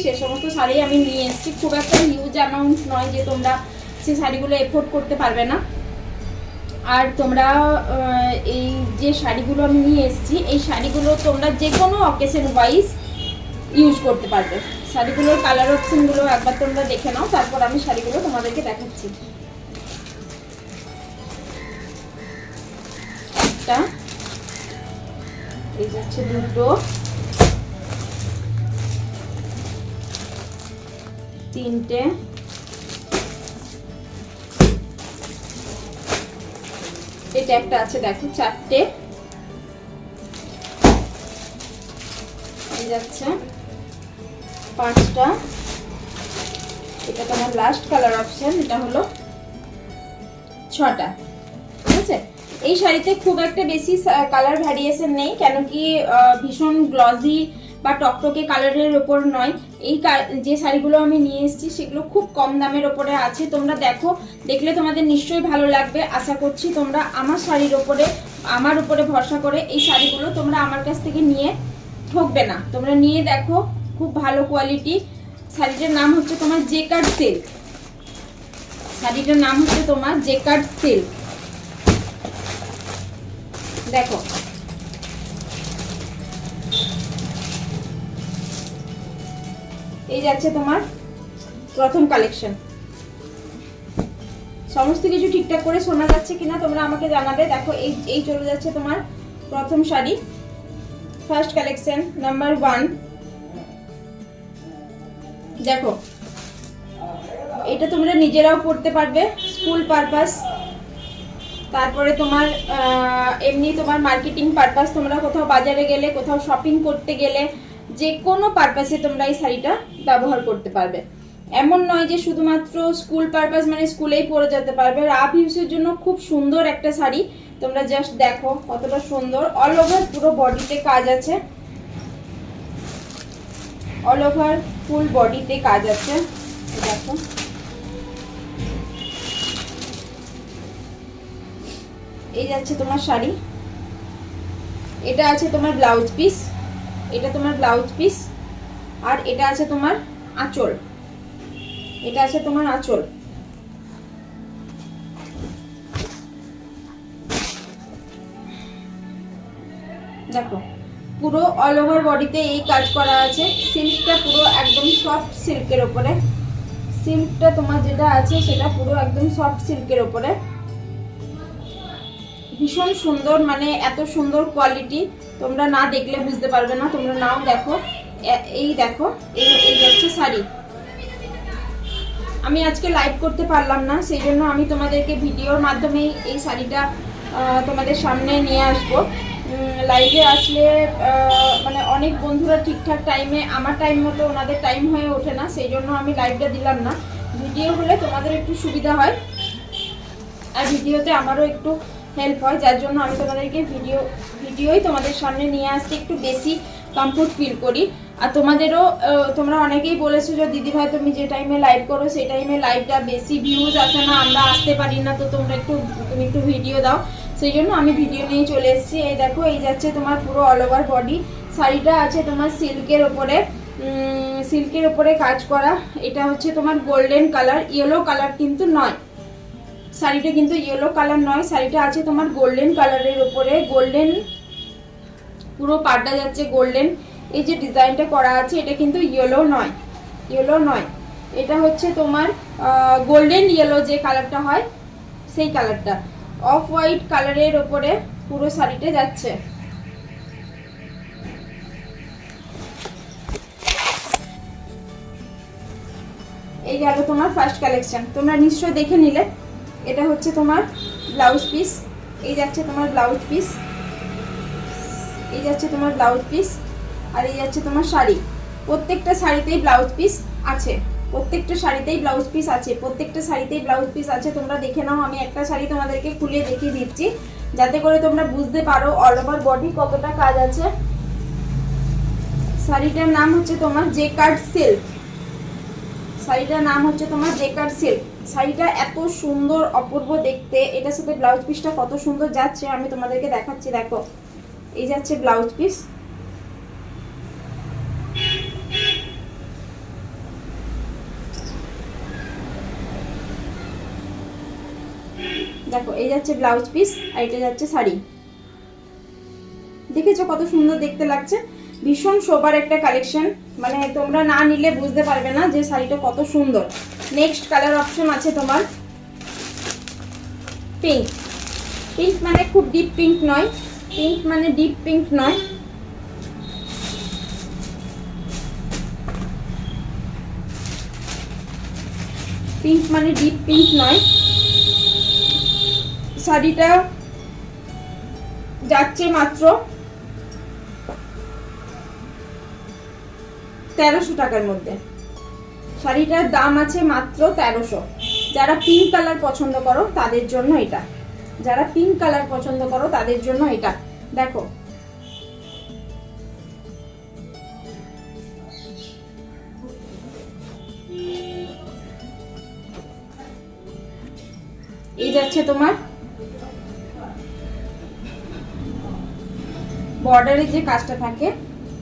সে সমস্ত শাড়ি আমি নিয়ে এসেছি। খুব একটা হিউজ অ্যামাউন্ট নয় যে তোমরা সেই শাড়িগুলো এফোর্ড করতে পারবে না। আর তোমরা এই যে শাড়িগুলো আমি নিয়ে এসেছি এই শাড়িগুলো তোমরা যে কোনো অকেশন ওয়াইজ ইউজ করতে পারবে। শাড়িগুলোর কালার অপশনগুলো একবার তোমরা দেখে নাও, তারপর আমি শাড়িগুলো তোমাদেরকে দেখাচ্ছি। একটা, এই যাচ্ছে দুটো, তিনটে, এটা একটা আছে দেখো, চারটে, এই যাচ্ছে পাঁচটা, এটা তোমার লাস্ট কালার অপশন, এটা হলো ছটা। ঠিক আছে, এই শাড়িতে খুব একটা বেশি কালার ভ্যারিয়েশন নেই, কেন কি ভীষণ গ্লজি বা টকটকে কালারের ওপর নয়। এই যে শাড়িগুলো আমি নিয়ে এসেছি সেগুলো খুব কম দামের ওপরে আছে। তোমরা দেখো, দেখলে তোমাদের নিশ্চয়ই ভালো লাগবে। আশা করছি তোমরা আমার শাড়ির ওপরে, আমার উপরে ভরসা করে এই শাড়িগুলো তোমরা আমার কাছ থেকে নিয়ে ঠকবে না। তোমরা নিয়ে দেখো, খুব ভালো কোয়ালিটি। শাড়িটার নাম হচ্ছে তোমার জেকার্ড সিল্ক। শাড়িটার নাম হচ্ছে তোমার জেকার্ড সিল্ক। দেখো, এই যাচ্ছে তোমার প্রথম কালেকশন। সমস্ত কিছু ঠিকঠাক করে শোনা যাচ্ছে কিনা তোমরা আমাকে জানাবে। দেখো, এই চলে যাচ্ছে তোমার প্রথম শাড়ি, ফার্স্ট কালেকশন নাম্বার 1। দেখো, এটা তোমরা নিজেরাও পড়তে পারবে, স্কুল পারপাস, তারপরে তোমার এমনি তোমার মার্কেটিং পারপাস, তোমরা কোথাও বাজারে গেলে, কোথাও শপিং করতে গেলে, যে কোনো পারপাসে তোমরা এই শাড়িটা ব্যবহার করতে পারবে। এমন নয় যে শুধুমাত্র স্কুল পারপাস মানে স্কুলেই পরে যেতে পারবে। রাফ ইউজের জন্য খুব সুন্দর একটা শাড়ি। তোমরা জাস্ট দেখো কতটা সুন্দর। অল ওভার পুরো বডিতে কাজ আছে, অল ওভার ফুল বডিতে কাজ আছে। দেখো, এই যাচ্ছে তোমার শাড়ি। এটা আছে তোমার ব্লাউজ পিস, এটা তোমার ব্লাউজ পিস, আর এটা আছে তোমার আঁচল, এটা আছে তোমার আঁচল। দেখো, পুরো অল ওভার বডিতে এই কাজ করা আছে। সিল্কটা পুরো একদম সফট সিল্কের উপরে, সিল্কটা তোমার যেটা আছে সেটা পুরো একদম সফট সিল্কের উপরে। ভীষণ সুন্দর, মানে এত সুন্দর কোয়ালিটি তোমরা না দেখলে বুঝতে পারবে না। তোমরা নাও দেখো, এই দেখো, এই যাচ্ছে শাড়ি। আমি আজকে লাইভ করতে পারলাম না, সেই জন্য আমি তোমাদেরকে ভিডিওর মাধ্যমে এই শাড়িটা তোমাদের সামনে নিয়ে আসবো। লাইভে আসলে মানে অনেক বন্ধুরা ঠিকঠাক টাইমে, আমার টাইম মতো ওনাদের টাইম হয়ে ওঠে না, সেই জন্য আমি লাইভটা দিলাম না। ভিডিও হলে তোমাদের একটু সুবিধা হয়, আর ভিডিওতে আমারও একটু হেল্প হয়, যার জন্য আমি তোমাদেরকে ভিডিওই তোমাদের সামনে নিয়ে আসতে একটু বেশি কমফোর্ট ফিল করি। আর তোমাদেরও, তোমরা অনেকেই বলেছো যে দিদিভাই তুমি যে টাইমে লাইভ করো সেই টাইমে লাইভটা বেশি ভিউজ আসে না, আমরা আসতে পারি না, তো তুমি একটু ভিডিও দাও। সেই জন্য আমি ভিডিও নিয়ে চলে এসেছি। এই দেখো, এই যাচ্ছে তোমার পুরো অল ওভার বডি। শাড়িটা আছে তোমার সিল্কের ওপরে, সিল্কের ওপরে কাজ করা। এটা হচ্ছে তোমার গোল্ডেন কালার, ইয়েলো কালার কিন্তু নয়। শাড়িটা কিন্তু ইয়েলো কালার নয়, শাড়িটা আছে তোমার গোল্ডেন কালারের উপরে। গোল্ডেন পুরো পাড়টা যাচ্ছে গোল্ডেন। এই যে ডিজাইনটা করা আছে এটা কিন্তু ইয়েলো নয়, ইয়েলো নয়, এটা হচ্ছে তোমার গোল্ডেন ইয়েলো যে কালারটা হয় সেই কালারটা। অফ হোয়াইট কালারের উপরে পুরো শাড়িটা যাচ্ছে। এই গেল তোমার ফার্স্ট কালেকশন, তোমরা নিশ্চয় দেখে নিলে। এটা হচ্ছে তোমার ব্লাউজ পিস, এই যাচ্ছে তোমার ব্লাউজ পিস, এই যাচ্ছে তোমার ব্লাউজ পিস, আর এই যাচ্ছে তোমার শাড়ি। প্রত্যেকটা শাড়িতেই ব্লাউজ পিস আছে, প্রত্যেকটা শাড়িতেই ব্লাউজ পিস আছে, প্রত্যেকটা শাড়িতেই ব্লাউজ পিস আছে। তোমরা দেখে নাও, আমি একটা শাড়ি তোমাদেরকে খুলে দেখিয়ে দিচ্ছি যাতে করে তোমরা বুঝতে পারো অল ওভার বডি কতটা কাজ আছে। শাড়িটার নাম হচ্ছে তোমার জেকার্ড সিল্ক, শাড়িটার নাম হচ্ছে তোমার জেকার্ড সিল্ক। শাড়িটা এত সুন্দর, অপূর্ব দেখতে। এটার সাথে ব্লাউজ পিসটা কত সুন্দর যাচ্ছে আমি তোমাদেরকে দেখাচ্ছি। দেখো, এই যাচ্ছে ব্লাউজ পিস, দেখো এই যাচ্ছে ব্লাউজ পিস আর এটা যাচ্ছে শাড়ি। দেখেছো কত সুন্দর দেখতে লাগছে, ভীষণ শোবার একটা কালেকশন, মানে তোমরা না নিলে বুঝতে পারবে না যে শাড়িটা কত সুন্দর। নেক্সট কালার অপশন আছে তোমার পিঙ্ক। পিঙ্ক মানে খুব ডিপ পিঙ্ক নয়, পিঙ্ক মানে ডিপ পিঙ্ক নয়, পিঙ্ক মানে ডিপ পিঙ্ক নয়। শাড়িটা যাচ্ছে মাত্র 1300 টাকার মধ্যে। শাড়িটার দাম আছে মাত্র 1300। যারা পিঙ্ক কালার পছন্দ করো তাদের জন্য এটা, যারা পিঙ্ক কালার পছন্দ করো তাদের জন্য এটা। দেখো এই যাচ্ছে তোমার বর্ডারে যে কাজটা থাকে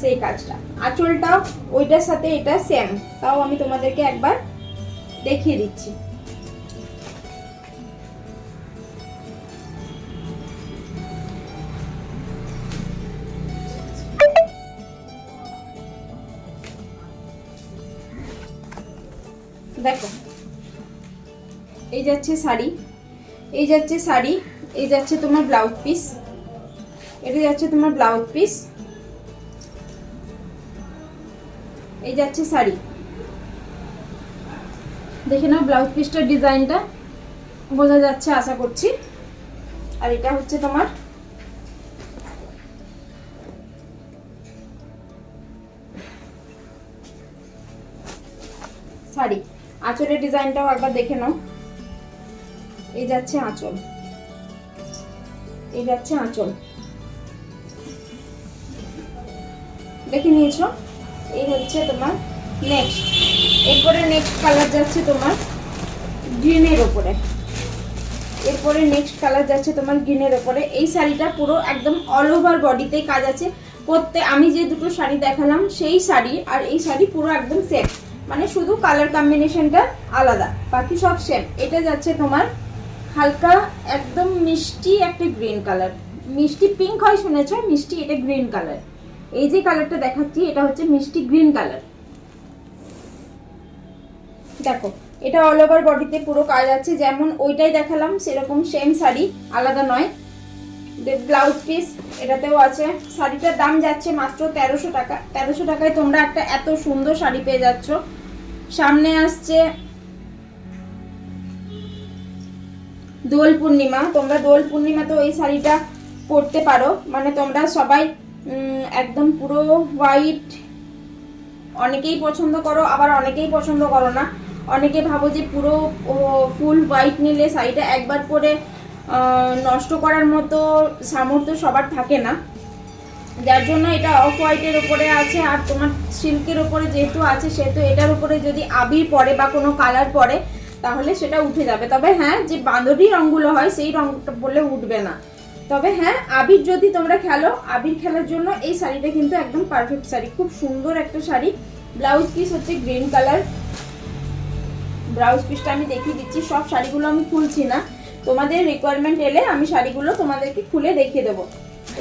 সেই কাজটা, আঁচলটাও ওইটার সাথে এটা সেম, তাও আমি তোমাদেরকে একবার দেখিয়ে দিচ্ছি। দেখো এই যাচ্ছে শাড়ি, এই যাচ্ছে শাড়ি, এই যাচ্ছে তোমার ব্লাউজ পিস, এটা যাচ্ছে তোমার ব্লাউজ পিস, এই যাচ্ছে শাড়ি। দেখে নাও ব্লাউজ পিসটার ডিজাইনটা বোঝা যাচ্ছে আশা করছি। আর এটা হচ্ছে তোমার শাড়ি। আঁচলের ডিজাইনটাও একবার দেখে নাও, এই যাচ্ছে আঁচল, এই যাচ্ছে আঁচল, দেখে নিয়েছো। এই হচ্ছে তোমার নেক্সট, এরপরে নেক্সট কালার যাচ্ছে তোমার গ্রিনের ওপরে, এরপরে নেক্সট কালার যাচ্ছে তোমার গ্রিনের ওপরে। এই শাড়িটা পুরো একদম অল ওভার বডিতে কাজ আছে। আমি যে দুটো শাড়ি দেখালাম সেই শাড়ি আর এই শাড়ি পুরো একদম সেম, মানে শুধু কালার কম্বিনেশনটা আলাদা, বাকি সব সেম। এটা যাচ্ছে তোমার হালকা একদম মিষ্টি একটা গ্রিন কালার, মিষ্টি পিঙ্ক হয় শুনেছো, মিষ্টি এটা গ্রিন কালার। এই যে কালারটা দেখাচ্ছি এটা হচ্ছে মিষ্টি গ্রিন কালার। দেখো এটা অল ওভার বডিতে পুরো কাজ আছে, যেমন ওইটাই দেখালাম সেরকম সেম শাড়ি, আলাদা নয়। ব্লাউজ পিস এটাতেও আছে। শাড়িটার দাম যাচ্ছে মাত্র 1300 টাকা। 1300 টাকায় তোমরা একটা এত সুন্দর শাড়ি পেয়ে যাচ্ছ। সামনে আসছে দোল পূর্ণিমা, তোমরা দোল পূর্ণিমাতেও এই শাড়িটা পরতে পারো, মানে তোমরা সবাই একদম পুরো হোয়াইট অনেকেই পছন্দ করো, আবার অনেকেই পছন্দ করো না। অনেকে ভাবো যে পুরো ফুল হোয়াইট নিলে শাড়িটা একবার পরে নষ্ট করার মতো সামর্থ্য সবার থাকে না, যার জন্য এটা অফ হোয়াইটের উপরে আছে। আর তোমার সিল্কের উপরে যেহেতু আছে সেহেতু এটার উপরে যদি আবির পরে বা কোনো কালার পরে তাহলে সেটা উঠে যাবে। তবে হ্যাঁ, যে বাঁদরি রঙগুলো হয় সেই রঙটা বললে উঠবে না। তবে হ্যাঁ, আবির যদি তোমরা খেলো, আবির খেলার জন্য এই শাড়িটা কিন্তু একদম পারফেক্ট শাড়ি, খুব সুন্দর একটা শাড়ি। ব্লাউজ পিস হচ্ছে গ্রিন কালার। ব্লাউজ পিসটা আমি দেখিয়ে দিচ্ছি, সব শাড়িগুলো আমি খুলছি না, তোমাদের রিকোয়ারমেন্ট এলে আমি শাড়িগুলো তোমাদেরকে খুলে দেখিয়ে দেবো।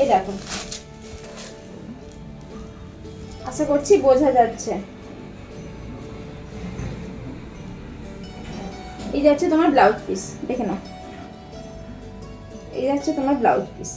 এই দেখো, আশা করছি বোঝা যাচ্ছে। এই যাচ্ছে তোমার ব্লাউজ পিস, দেখে নাও, এই যাচ্ছে তোমার ব্লাউজ পিস।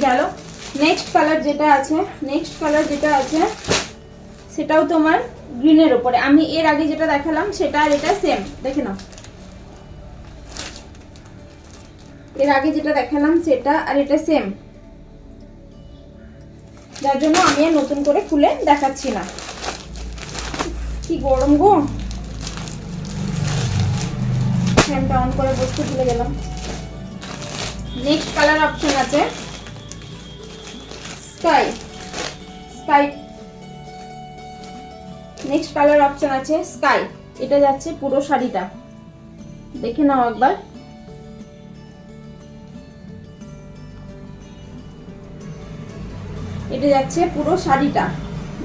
গেল। নেক্সট কালার যেটা আছে, নেক্সট কালার যেটা আছে সেটাও তোমার গ্রিনের উপরে। আমি এর আগে যেটা দেখালাম সেটা আর এটা সেম, দেখে নাও। এর আগে যেটা দেখালাম সেটা আর এটা সেম, যার জন্য আমি আর নতুন করে খুলে দেখাচ্ছি না। কি গরম গো, ফ্যানটা অন করে বসতে ভুলে গেলাম। নেক্সট কালার অপশন আছে sky, sky. Next colour option আছে স্কাই। এটা যাচ্ছে পুরো শাড়িটা, দেখে নাও একবার। এটা যাচ্ছে পুরো শাড়িটা,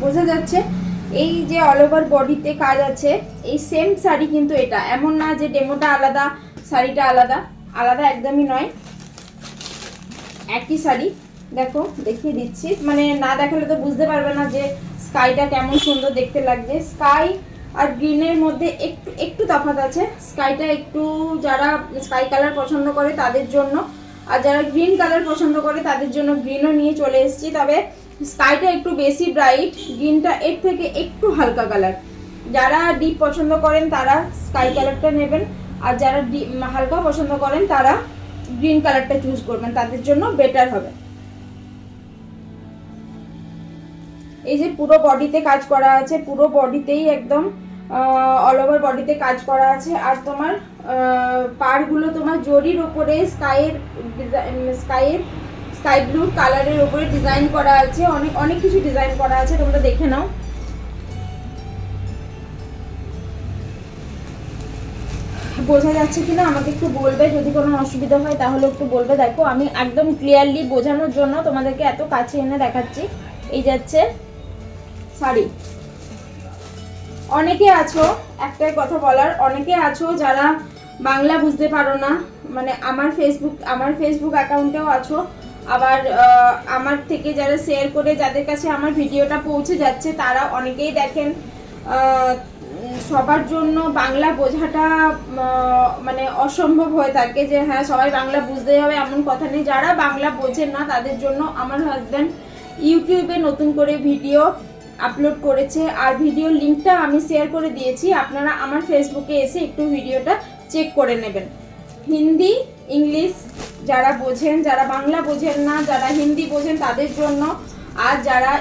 বোঝা যাচ্ছে। এই যে অল ওভার বডিতে কাজ আছে, এই সেম শাড়ি কিন্তু এটা, এমন না যে ডেমোটা আলাদা শাড়িটা আলাদা, আলাদা একদমই নয়, একই শাড়ি। দেখো দেখিয়ে দিচ্ছি, মানে না দেখালে তো বুঝতে পারবে না যে স্কাইটা কেমন সুন্দর দেখতে লাগছে। স্কাই আর গ্রিনের মধ্যে একটু একটু তফাৎ আছে। স্কাইটা একটু, যারা স্কাই কালার পছন্দ করে তাদের জন্য, আর যারা গ্রিন কালার পছন্দ করে তাদের জন্য গ্রিনও নিয়ে চলে এসেছি। তবে স্কাইটা একটু বেশি ব্রাইট, গ্রিনটা এর থেকে একটু হালকা কালার। যারা ডিপ পছন্দ করেন তারা স্কাই কালারটা নেবেন, আর যারা হালকা পছন্দ করেন তারা গ্রিন কালারটা চুজ করবেন, তাদের জন্য বেটার হবে। এই যে পুরো বডিতে কাজ করা আছে, পুরো বডিতেই একদম অল ওভার বডিতে কাজ করা আছে। আর তোমার পাড়গুলো তোমার জরির উপরে স্কাই ব্লু কালারের উপরে ডিজাইন করা আছে, অনেক অনেক কিছু ডিজাইন করা আছে, তোমরা দেখে নাও। বোঝা যাচ্ছে কিনা আমাকে একটু বলবে, যদি কোনো অসুবিধা হয় তাহলে একটু বলবে। দেখো আমি একদম ক্লিয়ারলি বোঝানোর জন্য তোমাদেরকে এত কাছে এনে দেখাচ্ছি। এই যাচ্ছে শাড়ি। অনেকে আছো, একটাই কথা বলার, অনেকে আছো যারা বাংলা বুঝতে পারো না, মানে আমার ফেসবুক অ্যাকাউন্টেও আছো, আবার আমার থেকে যারা শেয়ার করে যাদের কাছে আমার ভিডিওটা পৌঁছে যাচ্ছে তারা অনেকেই দেখেন। সবার জন্য বাংলা বোঝাটা মানে অসম্ভব হয়ে থাকে, যে হ্যাঁ সবাই বাংলা বুঝতেই হবে এমন কথা নেই। যারা বাংলা বোঝেন না তাদের জন্য আমার হাজব্যান্ড ইউটিউবে নতুন করে ভিডিও আপলোড করেছে, আর ভিডিওর লিঙ্কটা আমি শেয়ার করে দিয়েছি। আপনারা আমার ফেসবুকে এসে একটু ভিডিওটা চেক করে নেবেন। হিন্দি ইংলিশ যারা বোঝেন, যারা বাংলা বোঝেন না, যারা হিন্দি বোঝেন তাদের জন্য, আর যারা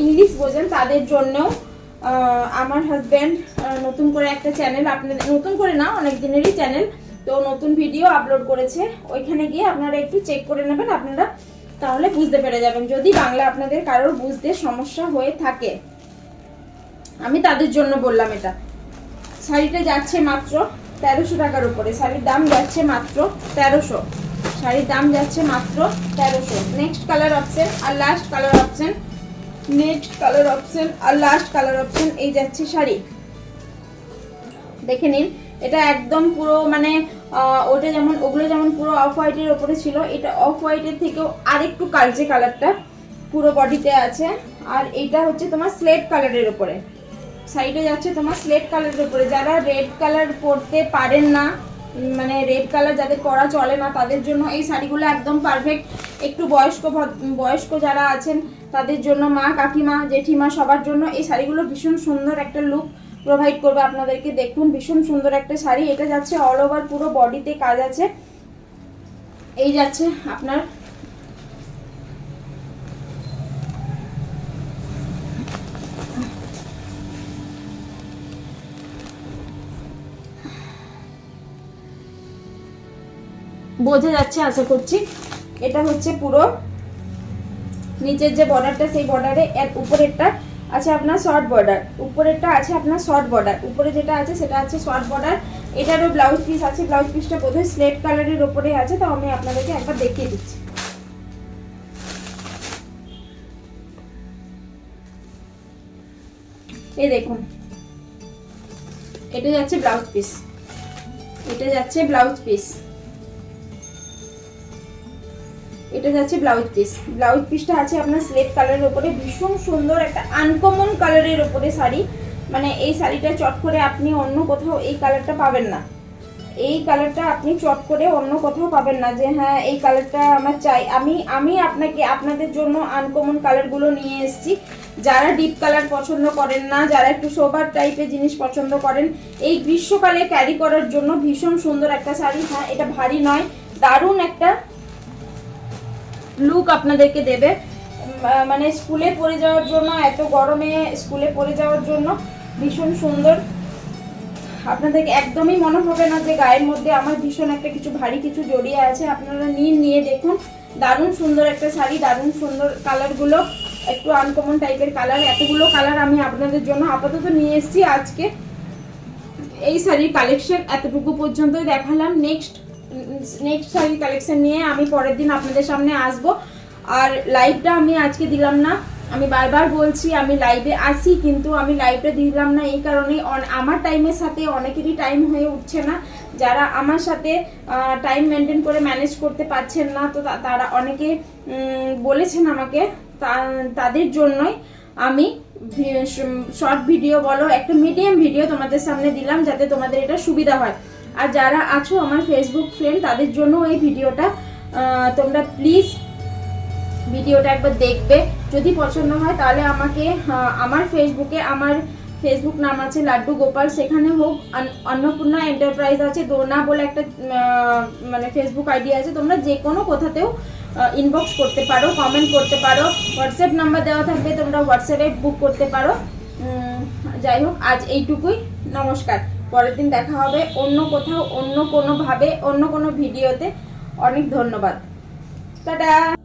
ইংলিশ বোঝেন তাদের জন্যও আমার হাজব্যান্ড নতুন করে একটা চ্যানেল, আপনাদের নতুন করে না অনেক দিনেরই চ্যানেল, তো নতুন ভিডিও আপলোড করেছে। ওইখানে গিয়ে আপনারা একটু চেক করে নেবেন, আপনারা তাহলে বুঝতে পেরে যাবেন। যদি বাংলা আপনাদের কারোর বুঝতে সমস্যা হয়ে থাকে, আমি তাদের জন্য বললাম এটা। শাড়িটা যাচ্ছে মাত্র 1300 টাকার উপরে, শাড়ির দাম যাচ্ছে মাত্র 1300, শাড়ির দাম যাচ্ছে মাত্র 1300। নেক্সট কালার অপশন আর last colour option, next colour option আর লাস্ট কালার অপশন, এই যাচ্ছে শাড়ি। দেখে নিন, এটা একদম পুরো মানে ওটা যেমন, ওগুলো যেমন পুরো অফ হোয়াইটের ওপরে ছিল, এটা অফ হোয়াইটের থেকেও আরেকটু কালচে কালারটা পুরো বডিতে আছে। আর এটা হচ্ছে তোমার স্লেট কালারের ওপরে, সাইডে যাচ্ছে তোমার স্লেট কালারের উপরে। যারা রেড কালার পরতে পারেন না, মানে রেড কালার যাদের পরা চলে না, তাদের জন্য এই শাড়িগুলো একদম পারফেক্ট। একটু বয়স্ক যারা আছেন তাদের জন্য, মা কাকিমা জেঠিমা সবার জন্য এই শাড়িগুলো ভীষণ সুন্দর একটা লুক প্রোভাইড করবে আপনাদেরকে। দেখুন ভীষণ সুন্দর একটা শাড়ি। এটা যাচ্ছে অল ওভার পুরো বডিতে কাজ আছে। এই যাচ্ছে আপনার বোঝা যাচ্ছে আশা করছি। এটা হচ্ছে পুরো নিচের যে বর্ডারটা, সেই বর্ডারে এর উপরেরটা আছে আপনার শর্ট বর্ডার, উপরেরটা আছে আপনার শর্ট বর্ডার, উপরে যেটা আছে সেটা আছে শর্ট বর্ডার। এটারও ব্লাউজ পিস আছে, ব্লাউজ পিসটা বোধহয় স্লেট কালারের উপরে আছে, তো আমি আপনাদেরকে একবার দেখিয়ে দিচ্ছি। এই দেখুন, এটা যাচ্ছে ব্লাউজ পিস, এটা যাচ্ছে ব্লাউজ পিস, এটা যাচ্ছে ব্লাউজ পিস। ব্লাউজ পিসটা আছে আপনার স্লেট কালারের উপরে, ভীষণ সুন্দর একটা আনকমন কালারের উপরে শাড়ি। মানে এই শাড়িটা চট করে আপনি অন্য কোথাও এই কালারটা পাবেন না, এই কালারটা আপনি চট করে অন্য কোথাও পাবেন না যে হ্যাঁ এই কালারটা আমার চাই। আমি আপনাদের জন্য আনকমন কালারগুলো নিয়ে এসেছি। যারা ডিপ কালার পছন্দ করেন না, যারা একটু সোবার টাইপের জিনিস পছন্দ করেন, এই গ্রীষ্মকালে ক্যারি করার জন্য ভীষণ সুন্দর একটা শাড়ি। হ্যাঁ এটা ভারী নয়, দারুণ একটা লুক আপনাদেরকে দেবে। মানে স্কুলে পরে যাওয়ার জন্য, এত গরমে স্কুলে পরে যাওয়ার জন্য ভীষণ সুন্দর। আপনাদেরকে একদমই মনে হবে না যে গায়ের মধ্যে আমার ভীষণ একটা কিছু ভারী কিছু জড়িয়ে আছে। আপনারা নিয়ে দেখুন, দারুণ সুন্দর একটা শাড়ি, দারুণ সুন্দর কালারগুলো, একটু আনকমন টাইপের কালার। এতগুলো কালার আমি আপনাদের জন্য আপাতত নিয়ে এসেছি আজকে। এই শাড়ির কালেকশন এতটুকু পর্যন্তই দেখালাম। নেক্সট শাড়ির কালেকশন নিয়ে আমি পরের দিন আপনাদের সামনে আসব। আর লাইভটা আমি আজকে দিলাম না, আমি বারবার বলছি আমি লাইভে আসি, কিন্তু আমি লাইভটা দিলাম না এই কারণেই আমার টাইমের সাথে অনেকেরই টাইম হয়ে উঠছে না। যারা আমার সাথে টাইম মেনটেন করে ম্যানেজ করতে পারছেন না, তো তারা অনেকে বলেছেন আমাকে, তাদের জন্যই আমি শর্ট ভিডিও বলো একটা মিডিয়াম ভিডিও তোমাদের সামনে দিলাম, যাতে তোমাদের এটা সুবিধা হয়। আর যারা আছো আমার ফেসবুক ফ্রেন্ড, তাদের জন্য এই ভিডিওটা, তোমরা প্লিজ ভিডিওটা একবার দেখবে। যদি পছন্দ হয় তাহলে আমাকে আমার ফেসবুক নাম আছে লাড্ডু গোপাল, সেখানে হোক অন্নপূর্ণা এন্টারপ্রাইজ আছে, দোনা বলে একটা মানে ফেসবুক আইডি আছে, তোমরা যে কোনো কোথাতেও ইনবক্স করতে পারো, কমেন্ট করতে পারো, হোয়াটসঅ্যাপ নাম্বার দেওয়া থাকবে, তোমরা হোয়াটসঅ্যাপে বুক করতে পারো। যাই হোক, আজ এইটুকুই, নমস্কার। পরের দিন দেখা হবে অন্য কোথাও, অন্য কোনোভাবে, অন্য কোনো ভিডিওতে। অনেক ধন্যবাদ, টাটা।